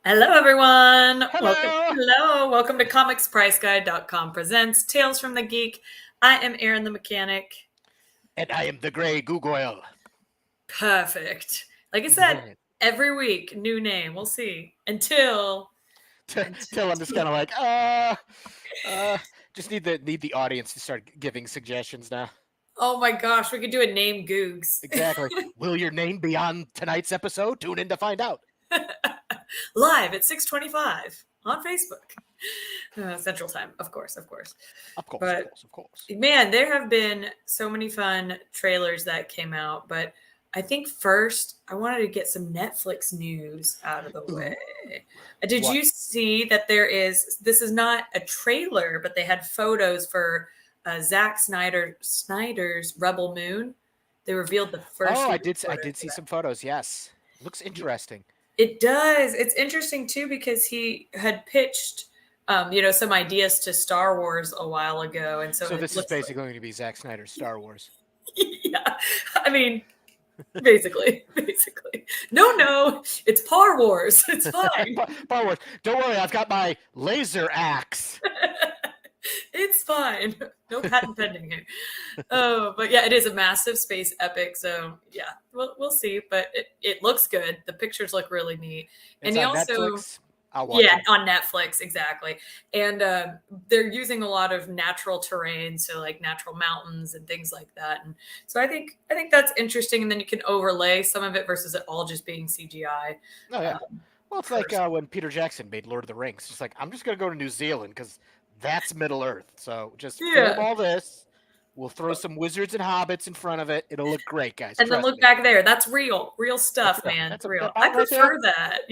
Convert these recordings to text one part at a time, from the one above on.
Hello, everyone. Hello. Welcome to comicspriceguide.com presents Tales from the Geek. I am Aaron the Mechanic. And I am the Grey Googoyle. Perfect. Like I said, every week, new name. We'll see. Until Till I'm just kind of like, just need the audience to start giving suggestions now. oh my gosh, we could do a name Googs. Exactly. Will your name be on tonight's episode? Tune in to find out. Live at 6:25 on Facebook. Central Time, of course. Of course, But of course. man, there have been so many fun trailers that came out, but I think first I wanted to get some Netflix news out of the way. Did you see that this is not a trailer, but they had photos for Zack Snyder's Rebel Moon. They revealed the first. Oh, I did see some photos. Yes, looks interesting. It does. It's interesting too because he had pitched, some ideas to Star Wars a while ago, and so this is basically going to be Zack Snyder's Star Wars. Yeah, I mean, basically. No, it's Par Wars. It's fine. Par Wars. Don't worry, I've got my laser axe. It's fine. No patent pending here. Oh, but yeah, it is a massive space epic. So yeah, we'll see. But it looks good. The pictures look really neat. It's And he on also Netflix. I'll watch it. on Netflix, exactly. And they're using a lot of natural terrain, so like natural mountains and things like that. And so I think that's interesting. And then you can overlay some of it versus it all just being CGI. Oh yeah. Well, it's like when Peter Jackson made Lord of the Rings. It's like, I'm just going to go to New Zealand because that's Middle Earth. So just film all this. We'll throw some wizards and hobbits in front of it. It'll look great, guys. And then look back there. That's real stuff, man. That's real. I prefer that,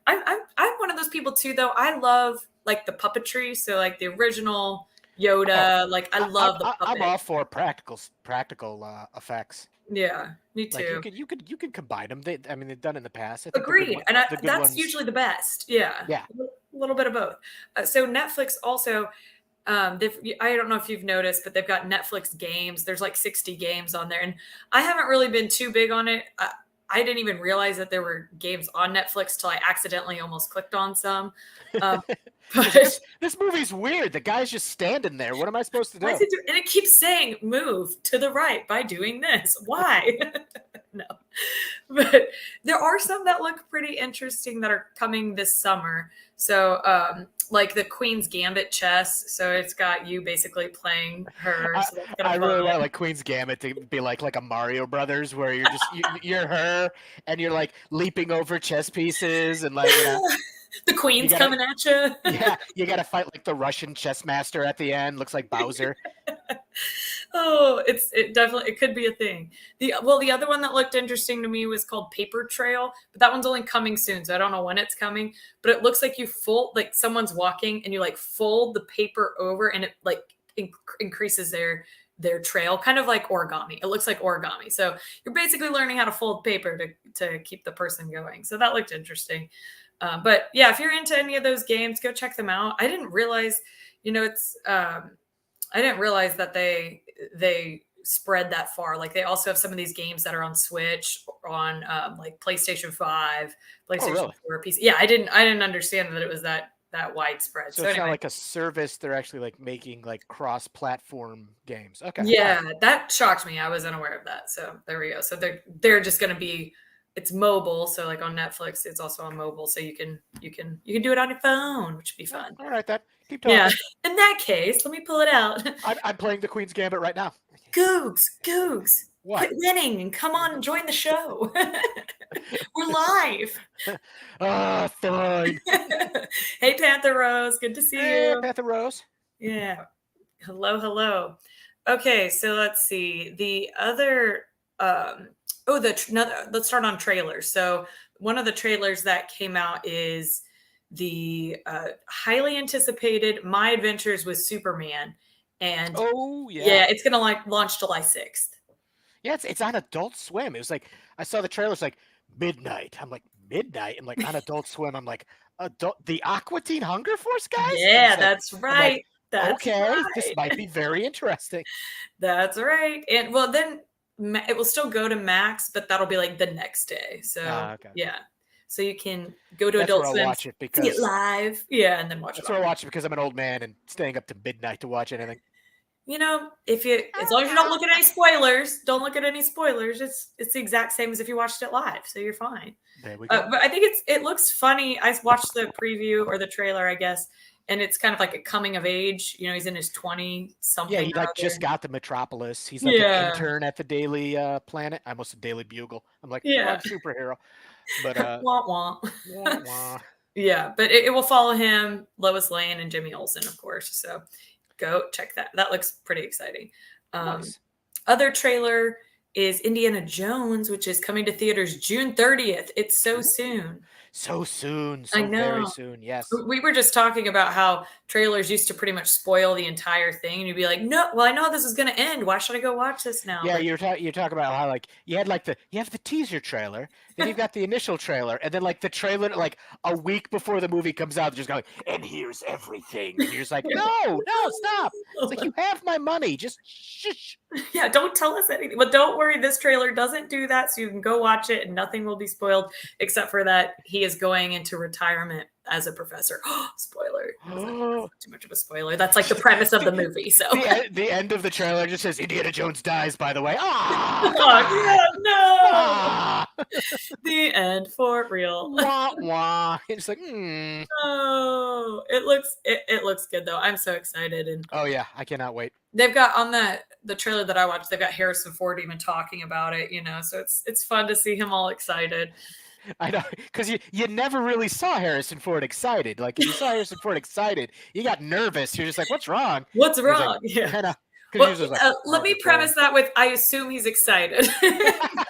I'm one of those people too, though. I love like the puppetry. So like the original Yoda, I love the puppet. I'm all for practical effects. Yeah, me too. Like you could combine them. They've done in the past. Agreed, and that's usually the best. Yeah, yeah, a little bit of both. So Netflix also, I don't know if you've noticed, but they've got Netflix games. There's like 60 games on there, and I haven't really been too big on it. I didn't even realize that there were games on Netflix till I accidentally almost clicked on some. But this movie's weird. The guy's just standing there. What am I supposed to do? And it keeps saying move to the right by doing this. Why? No. But there are some that look pretty interesting that are coming this summer. So like the Queen's Gambit chess. So it's got you basically playing her. So I really want like Queen's Gambit to be like a Mario Brothers where you're just you're her and you're like leaping over chess pieces and like the queen's coming at you. Yeah, you got to fight like the Russian chess master at the end. Looks like Bowser. Oh, it could be a thing. The other one that looked interesting to me was called Paper Trail, but that one's only coming soon, so I don't know when it's coming. But it looks like you fold, like someone's walking and you like fold the paper over, and it like increases their trail, kind of like origami. It looks like origami. So you're basically learning how to fold paper to keep the person going. So that looked interesting. But yeah, if you're into any of those games, go check them out. I didn't realize, I didn't realize that they spread that far. Like they also have some of these games that are on Switch, on like PlayStation 5, PlayStation 4 PC. Yeah, I didn't understand that it was that widespread. So it's not like a service. They're actually like making like cross-platform games. Okay. Yeah, that shocked me. I was unaware of that. So there we go. So they're just going to be. It's mobile, so like on Netflix, it's also on mobile, so you can do it on your phone, which would be fun. All right, keep talking. Yeah. In that case, let me pull it out. I'm playing the Queen's Gambit right now. Googs, what? Quit winning and come on and join the show. We're live. Fine. Hey, Panther Rose, good to see you. Hey, Panther Rose. Yeah. Hello. Okay, so let's see the other. Let's start on trailers. So one of the trailers that came out is the highly anticipated My Adventures with Superman. And it's going to launch July 6th. Yeah, it's on Adult Swim. It was like, I saw the trailer, it's like midnight. I'm like, midnight? I'm like, on Adult Swim. I'm like, the Aqua Teen Hunger Force guys? Yeah, that's right. This might be very interesting. That's right. And well, then it will still go to Max, but that'll be like the next day. So yeah. so you can go to That's where Adult I'll Swim, watch it see it because live. Yeah, and then watch it that's where on. I watch it because I'm an old man and staying up to midnight to watch anything. If you, as long as you don't look at any spoilers, don't look at any spoilers. It's the exact same as if you watched it live, so you're fine. There we go. But I think it looks funny. I watched the preview or the trailer, I guess, and it's kind of like a coming of age. He's in his 20 Yeah, something he or like just other. got the Metropolis. He's like an Yeah, intern at the Daily Planet. I almost said Daily Bugle. I'm like yeah. wrong superhero, but Womp womp. wah, wah. Yeah, but it will follow him, Lois Lane, and Jimmy Olsen, of course. So go check that. That looks pretty exciting. Um, Nice. Other trailer is Indiana Jones, which is coming to theaters June 30th. It's so soon. So soon, I so very know. soon. Yes. We were just talking about how trailers used to pretty much spoil the entire thing, and you'd be like, "No, well, I know this is going to end. Why should I go watch this now?" Yeah, But you're talking about how like you had like you have the teaser trailer, then you've got the initial trailer, and then like the trailer like a week before the movie comes out, they're just going, and here's everything, and you're just like, no, stop. It's like you have my money, just shush. yeah, don't tell us anything. But don't worry, this trailer doesn't do that, so you can go watch it, and nothing will be spoiled except for that he is going into retirement as a professor. Spoiler. That's not too much of a spoiler. That's like the premise of the movie. So The end of the trailer just says Indiana Jones dies. By the way, oh, yeah, no, ah, the end for real. wah wah. It's like, Oh, it looks good though. I'm so excited, and oh yeah, I cannot wait. they've got on the trailer that I watched. They've got Harrison Ford even talking about it. So it's fun to see him all excited. I know, because you never really saw Harrison Ford excited. Like if you saw Harrison Ford excited, you got nervous. You're just like, "What's wrong?" What's And he's like, wrong? Yeah. kind of Well, confused. Like, let me preface that with I assume he's excited. I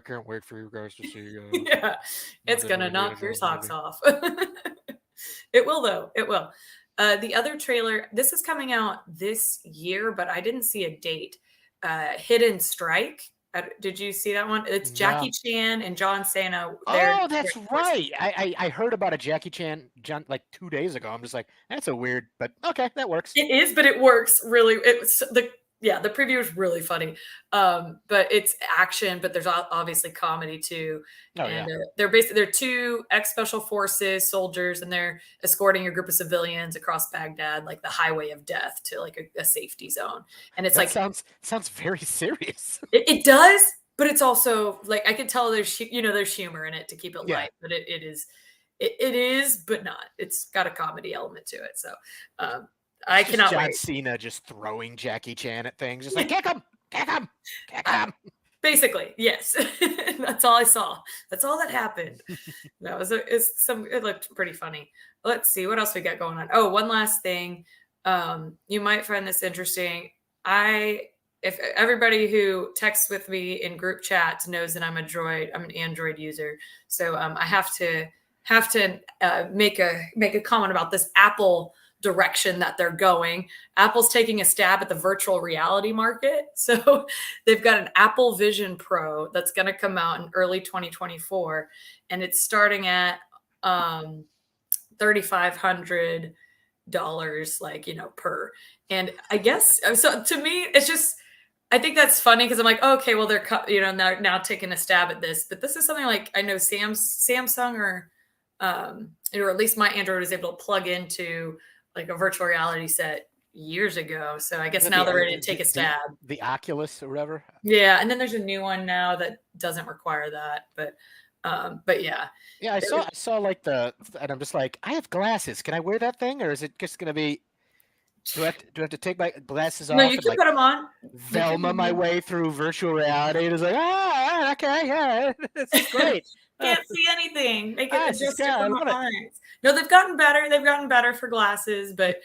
can't wait for you guys to see. Yeah, it's gonna knock your socks off. It will though. It will. The other trailer. This is coming out this year, but I didn't see a date. Hidden Strike. Did you see that one? It's Jackie Chan and John Cena. Oh, that's right. I heard about a Jackie Chan like 2 days ago. I'm just like, that's a weird, but okay, that works. It is, but it works really. The preview is really funny, but it's action. But there's obviously comedy too. Oh, and yeah. they're two ex-special forces soldiers, and they're escorting a group of civilians across Baghdad, like the highway of death, to like a safety zone. And it's that like sounds very serious. it does, but it's also like I can tell there's humor in it to keep it light, but it is, but not. It's got a comedy element to it, so. I cannot John wait. Cena just throwing Jackie Chan at things, just like kick him, kick him, kick him. Basically, yes. That's all I saw. That's all that happened. It looked pretty funny. Let's see what else we got going on. Oh, one last thing. You might find this interesting. If everybody who texts with me in group chats knows that I'm an Android user, so I have to make a comment about this Apple direction that they're going. Apple's taking a stab at the virtual reality market. So they've got an Apple Vision Pro that's going to come out in early 2024, and it's starting at $3,500, per. And I guess so. To me, it's just I think that's funny because I'm like, oh, okay, well they're now taking a stab at this, but this is something like I know Samsung or at least my Android is able to plug into like a virtual reality set years ago. So I guess now they're ready to take a stab. The Oculus or whatever. Yeah, and then there's a new one now that doesn't require that, but yeah. Yeah, I saw like and I'm just like, I have glasses. Can I wear that thing, or is it just gonna be? Do I have to take my glasses off? No, you can put them on. Velma my way through virtual reality. It's like, okay, yeah, this is great. Can't see anything. Make it adjusted I for love my it. eyes. No, they've gotten better. They've gotten better for glasses, but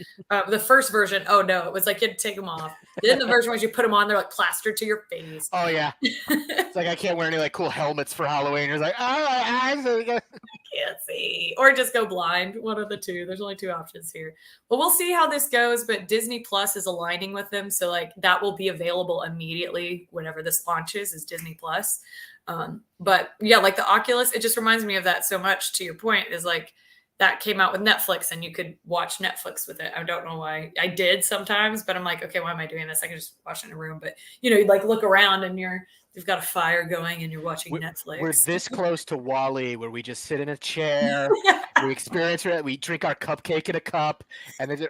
the first version, oh no, it was like you had to take them off. Then the version was you put them on, they're like plastered to your face. Oh yeah, it's like I can't wear any like cool helmets for Halloween. It's like, I can't see, or just go blind. One of the two. There's only two options here. Well, we'll see how this goes. But Disney Plus is aligning with them, so like that will be available immediately whenever this launches. Is Disney Plus. But yeah, like the Oculus, it just reminds me of that so much. To your point, is like that came out with Netflix and you could watch Netflix with it. I don't know why. I did sometimes, but I'm like, okay, why am I doing this? I can just watch it in a room. But you like look around and you're You've got a fire going and you're watching We're Netflix. this close to Wall-E, where we just sit in a chair, we experience it, we drink our cupcake in a cup, and then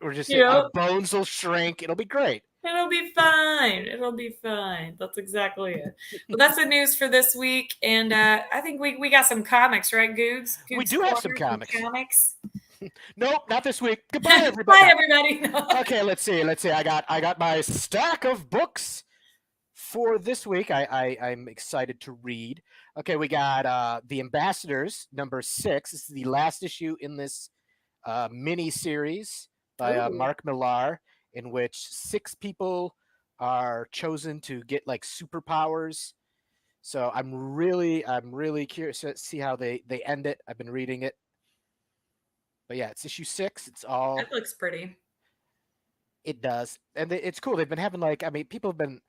we're just our Yep. bones will shrink. It'll be great. It'll be fine. It'll be fine. That's exactly it. Well, that's the news for this week. And I think we got some comics, right, Goods? We Goods do have some Corner, comics. comics. Nope, not this week. Goodbye, everybody. Bye, everybody. Okay, let's see. I got my stack of books for this week. I'm excited to read. Okay, we got The Ambassadors, number 6. This is the last issue in this mini series by Mark Millar, in which 6 people are chosen to get like superpowers. So I'm really curious to see how they end it. I've been reading it. But yeah, it's issue 6. It's all. It looks pretty. It does, and it's cool. They've been having people have been.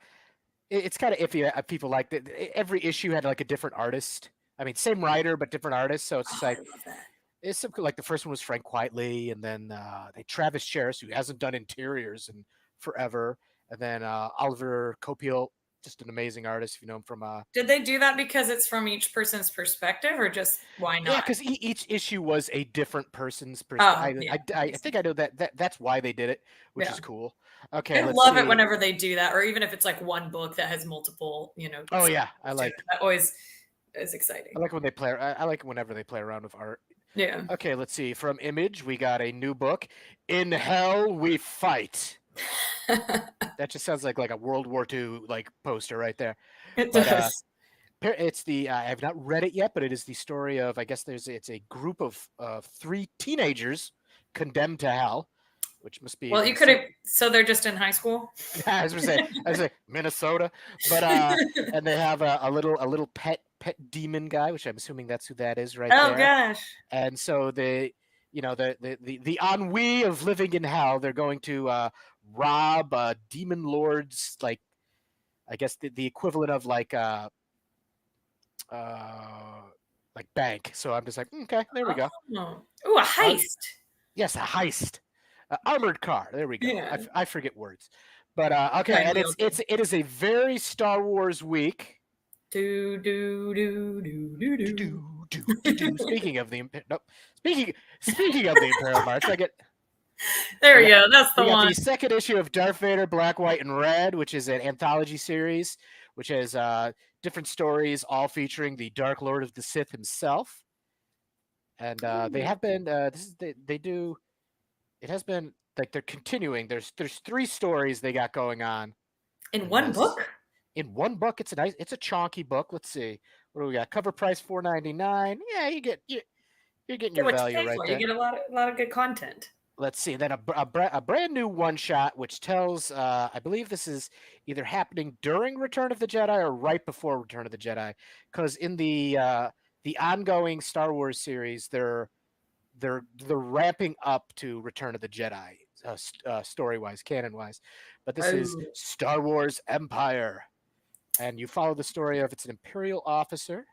It's kind of iffy. People like that. Every issue had like a different artist. I mean, same writer but different artist. So it's just like I love that. It's some, like the first one was Frank Quitely, and then they Travis Charest, who hasn't done interiors in forever, and then Oliver Copiel, just an amazing artist if you know him from. Did they do that because it's from each person's perspective, or just why not? Yeah, because each issue was a different person's perspective. I think I know that's why they did it, which is cool. Okay, I love it whenever they do that, or even if it's like one book that has multiple, Oh yeah, I like that. Always is exciting. I like when they play. I like whenever they play around with art. Yeah. Okay, let's see. From Image, we got a new book. In Hell We Fight. That just sounds like a World War II like poster right there. It does. It's the I have not read it yet, but it is the story of, I guess it's a group of 3 teenagers condemned to hell, which must be. Well, you could have. So they're just in high school. I was gonna say Minnesota, but and they have a little pet demon guy, which I'm assuming that's who that is right there. Oh gosh! And so the ennui of living in hell, they're going to rob demon lords, like I guess the equivalent of like bank. So I'm just like, okay, there we go. Oh, a heist. Yes, a heist. Armored car. There we go. Yeah. I forget words. But okay, and it is a very Star Wars week. Do. Speaking of the Imperial March, I get. There we go. That's the one. We got the second issue of Darth Vader, Black, White, and Red, which is an anthology series, which has different stories, all featuring the Dark Lord of the Sith himself. And they have been. They do. It has been like they're continuing. There's 3 stories they got going on. In one book. In one book, it's a chunky book. Let's see, what do we got? Cover price $4.99. Yeah, you're getting your value right there. You get a lot of good content. Let's see. Then a brand new one shot, which tells I believe this is either happening during Return of the Jedi or right before Return of the Jedi, because in the ongoing Star Wars series, they're ramping up to Return of the Jedi, story wise, canon wise, but this is Star Wars Empire. And you follow the story of, it's an Imperial officer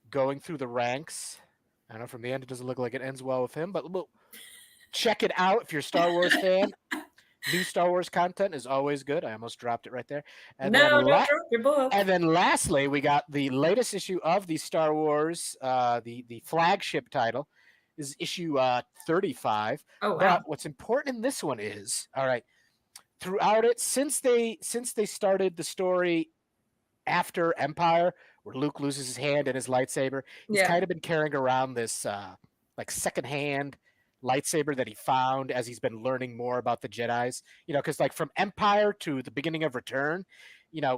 going through the ranks. I know from the end it doesn't look like it ends well with him, but we'll check it out if you're a Star Wars fan. New Star Wars content is always good. I almost dropped it right there. And don't drop your book. And then lastly, we got the latest issue of the Star Wars, the flagship title is issue 35. Oh, wow. But what's important in this one is, all right, throughout it, since they started the story after Empire, where Luke loses his hand and his lightsaber, he's kind of been carrying around this like secondhand lightsaber that he found as he's been learning more about the Jedis. Because like from Empire to the beginning of Return,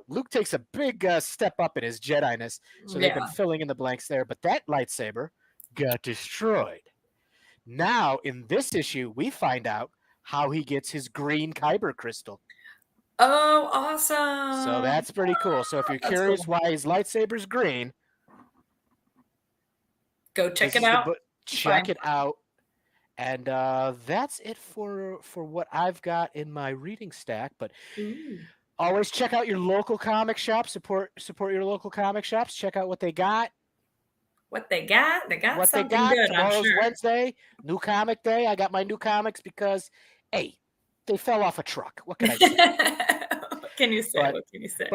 Luke takes a big step up in his Jedi-ness. So they've been filling in the blanks there. But that lightsaber got destroyed. Now, in this issue, we find out how he gets his green Kyber crystal. Oh, awesome. So that's pretty cool. So if you're curious why his lightsaber's green, go check it out. Check it out. And that's it for what I've got in my reading stack. But always check out your local comic shop. Support your local comic shops. Check out what they got. What they got? They got something good. Tomorrow's Wednesday, new comic day. I got my new comics because, hey, they fell off a truck. What can I say? can you say? But What can you say?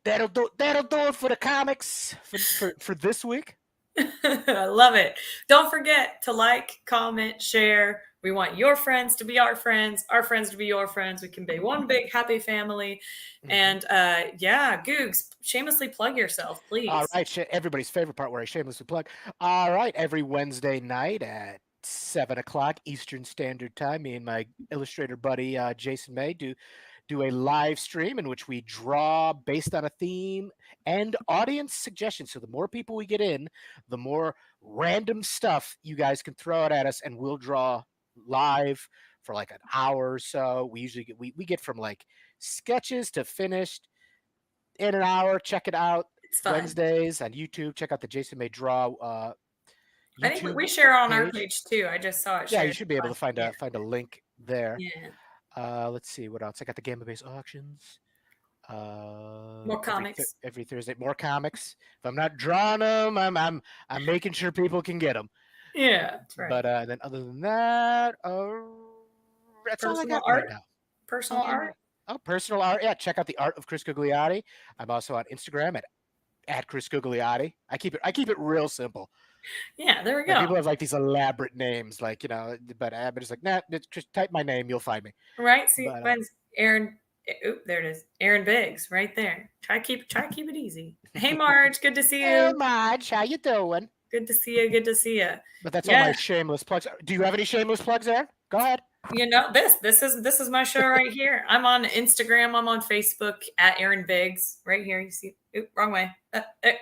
that'll do it for the comics for this week. I love it. Don't forget to like, comment, share. We want your friends to be our friends to be your friends. We can be one big happy family. And yeah, Googs, shamelessly plug yourself, All please. right, everybody's favorite part where I shamelessly plug. All right, every Wednesday night at 7 o'clock Eastern Standard Time, me and my illustrator buddy Jason May do a live stream in which we draw based on a theme and audience suggestions. So the more people we get in, the more random stuff you guys can throw it at us, and we'll draw live for like an hour or so. We usually we get from like sketches to finished in an hour. Check it out. It's fun. Wednesdays on YouTube. Check out the Jason May Draw I think YouTube we share it on our page. page too. I just saw it Yeah, you shared. should be able to find Yeah. a link there. Yeah. Let's see what else. I got the Gamma Base auctions. More comics. Every Thursday, more comics. If I'm not drawing them, I'm making sure people can get them. Yeah, that's right. But then other than that, that's all I got right now. Personal art. Oh, personal art. Yeah, check out the art of Chris Gugliotti. I'm also on Instagram at Chris Gugliotti. I keep it real simple. Yeah, there we Like, go. people have like these elaborate names, like, but I'm just like, nah, just type my name, you'll find me. Right. See, But, mine's Aaron. Oop, there it is. Aaron Biggs, right there. Try to keep it easy. Hey, Marge, good to see Hey, you. Marge, how you doing? Good to see you. Good to see you. But that's all my shameless plugs. Do you have any shameless plugs there? Go ahead. This is my show right here. I'm on Instagram. I'm on Facebook at Aaron Biggs. Right here. You see? Oop, wrong way.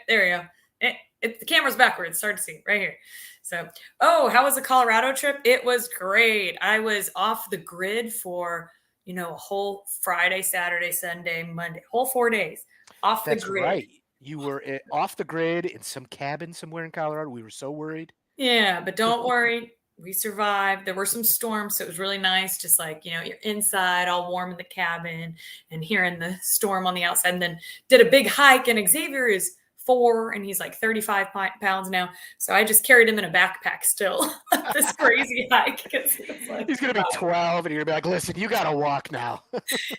There you go. The camera's backwards. It's hard to see right here. So, how was the Colorado trip? It was great. I was off the grid for a whole Friday, Saturday, Sunday, Monday, whole 4 days off the grid. That's right. You were off the grid in some cabin somewhere in Colorado. We were so worried. Yeah, but don't worry. We survived. There were some storms, so it was really nice. Just like, you're inside, all warm in the cabin and hearing the storm on the outside. And then did a big hike, and Xavier is 4 and he's like 35 pounds now. So I just carried him in a backpack still. This crazy hike. He's going to be 12 and you're going to be like, listen, you got to walk now.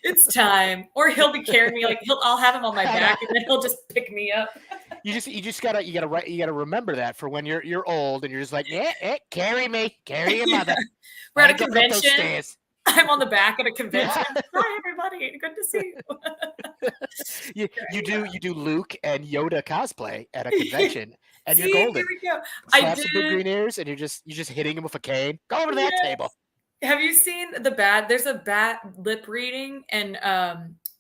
It's time. Or he'll be carrying me. Like I'll have him on my back and then he'll just pick me up. You just gotta remember that for when you're old and you're just like, carry me, carry your mother. We're at a convention. I'm on the back at a convention. Hi everybody, good to see you. You do Luke and Yoda cosplay at a convention, and you're golden. Here we go. Slap some big green ears, and you're just hitting him with a cane. Go over to that table. Have you seen there's a bad lip reading and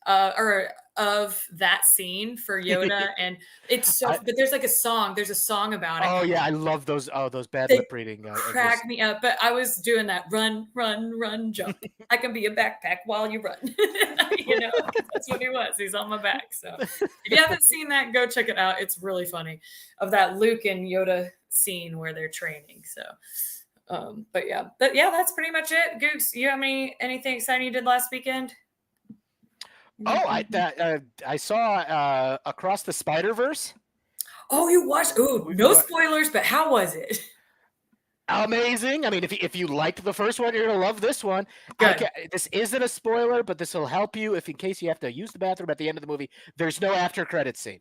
or of that scene for Yoda, and it's so. But there's like a song. There's a song about it. Oh yeah, I love those. Oh, those bad lip reading. Crack me up. But I was doing that run, jump. I can be a backpack while you run. That's what he was. He's on my back. So if you haven't seen that, go check it out. It's really funny. Of that Luke and Yoda scene where they're training. So. But yeah, that's pretty much it. Googs, you have anything exciting you did last weekend? Oh, I saw Across the Spider-Verse. Oh, you watched? Ooh, no spoilers, but how was it? Amazing. I mean, if you liked the first one, you're gonna love this one. This isn't a spoiler, but this will help you if in case you have to use the bathroom at the end of the movie. There's no after credit scene.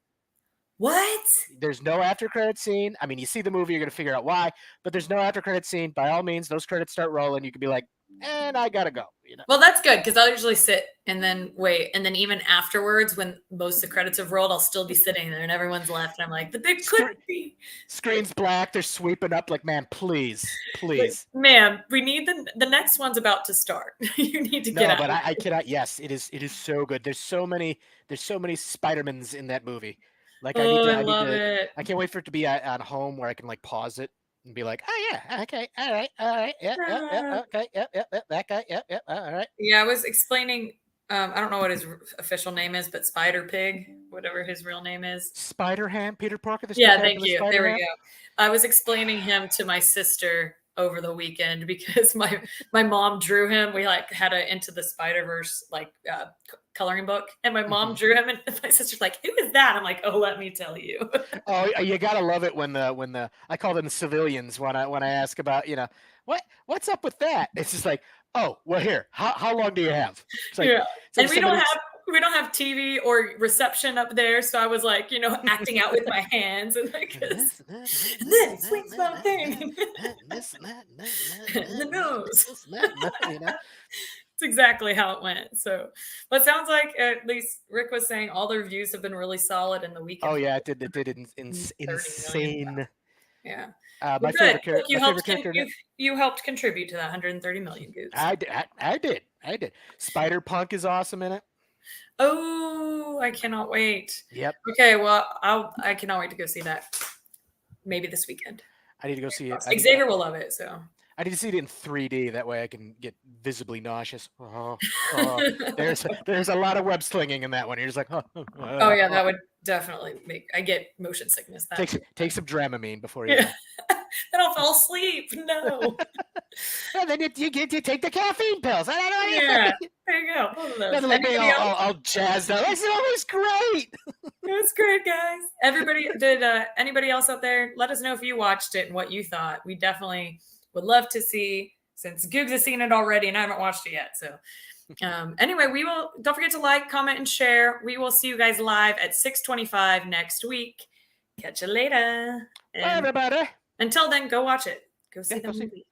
What? There's no after credit scene. I mean, you see the movie, you're going to figure out why, but there's no after credit scene. By all means, those credits start rolling. You can be like, and I got to go. Well, that's good because I'll usually sit and then wait. And then even afterwards, when most of the credits have rolled, I'll still be sitting there and everyone's left. And I'm like, but they could be. Screen's black. They're sweeping up like, man, please. Like, man, we need the next one's about to start. You need to get out. No, but I cannot. Yes, it is so good. There's so many Spider-Mans in that movie. Like I love it. I can't wait for it to be on home where I can like pause it and be like, oh yeah, okay, all right, yeah, okay, that guy, all right. Yeah, I was explaining. I don't know what his official name is, but Spider Pig, whatever his real name is. Spider Ham, Peter Parker. Yeah, thank you. There we go. I was explaining him to my sister over the weekend because my mom drew him. We like had a Into the Spider-Verse like coloring book, and my mom drew him, and my sister's like, "Who is that?" I'm like, "Oh, let me tell you." Oh, you gotta love it when the I call them civilians when I ask about what's up with that. It's just like, oh, well, here, how long do you have? It's like, yeah, and we don't have we don't have TV or reception up there, so I was like, acting out with my hands and like this, and then swings my thing, this and that, and that, and that, and and the that, and that, nose. this and that, and that, It's exactly how it went. So, but it sounds like at least Rick was saying all the reviews have been really solid, and the weekend. Oh yeah, it did. It did 30 million. insane. Yeah. My Well, good. favorite character. Look, you My favorite helped character. you helped contribute to that 130 million goose. I did. I did. Spider Punk is awesome in it. Oh, I cannot wait. Yep. Okay, well, I cannot wait to go see that. Maybe this weekend. I need to go see it. Xavier will love it. So I need to see it in 3D. That way I can get visibly nauseous. There's a lot of web slinging in that one. You're just like, oh yeah, that would definitely I get motion sickness. Take some Dramamine before you. Yeah. Then I'll fall asleep. No. And then you take the caffeine pills. I don't know. Yeah, there you go. Both of those. Like being all jazzed up. It's always great. It was great, guys. Everybody did. Anybody else out there? Let us know if you watched it and what you thought. We definitely would love to see, since Googs has seen it already and I haven't watched it yet. So anyway, don't forget to like, comment, and share. We will see you guys live at 6:25 next week. Catch you later. Bye, everybody. Until then, go watch it. Go see the movie.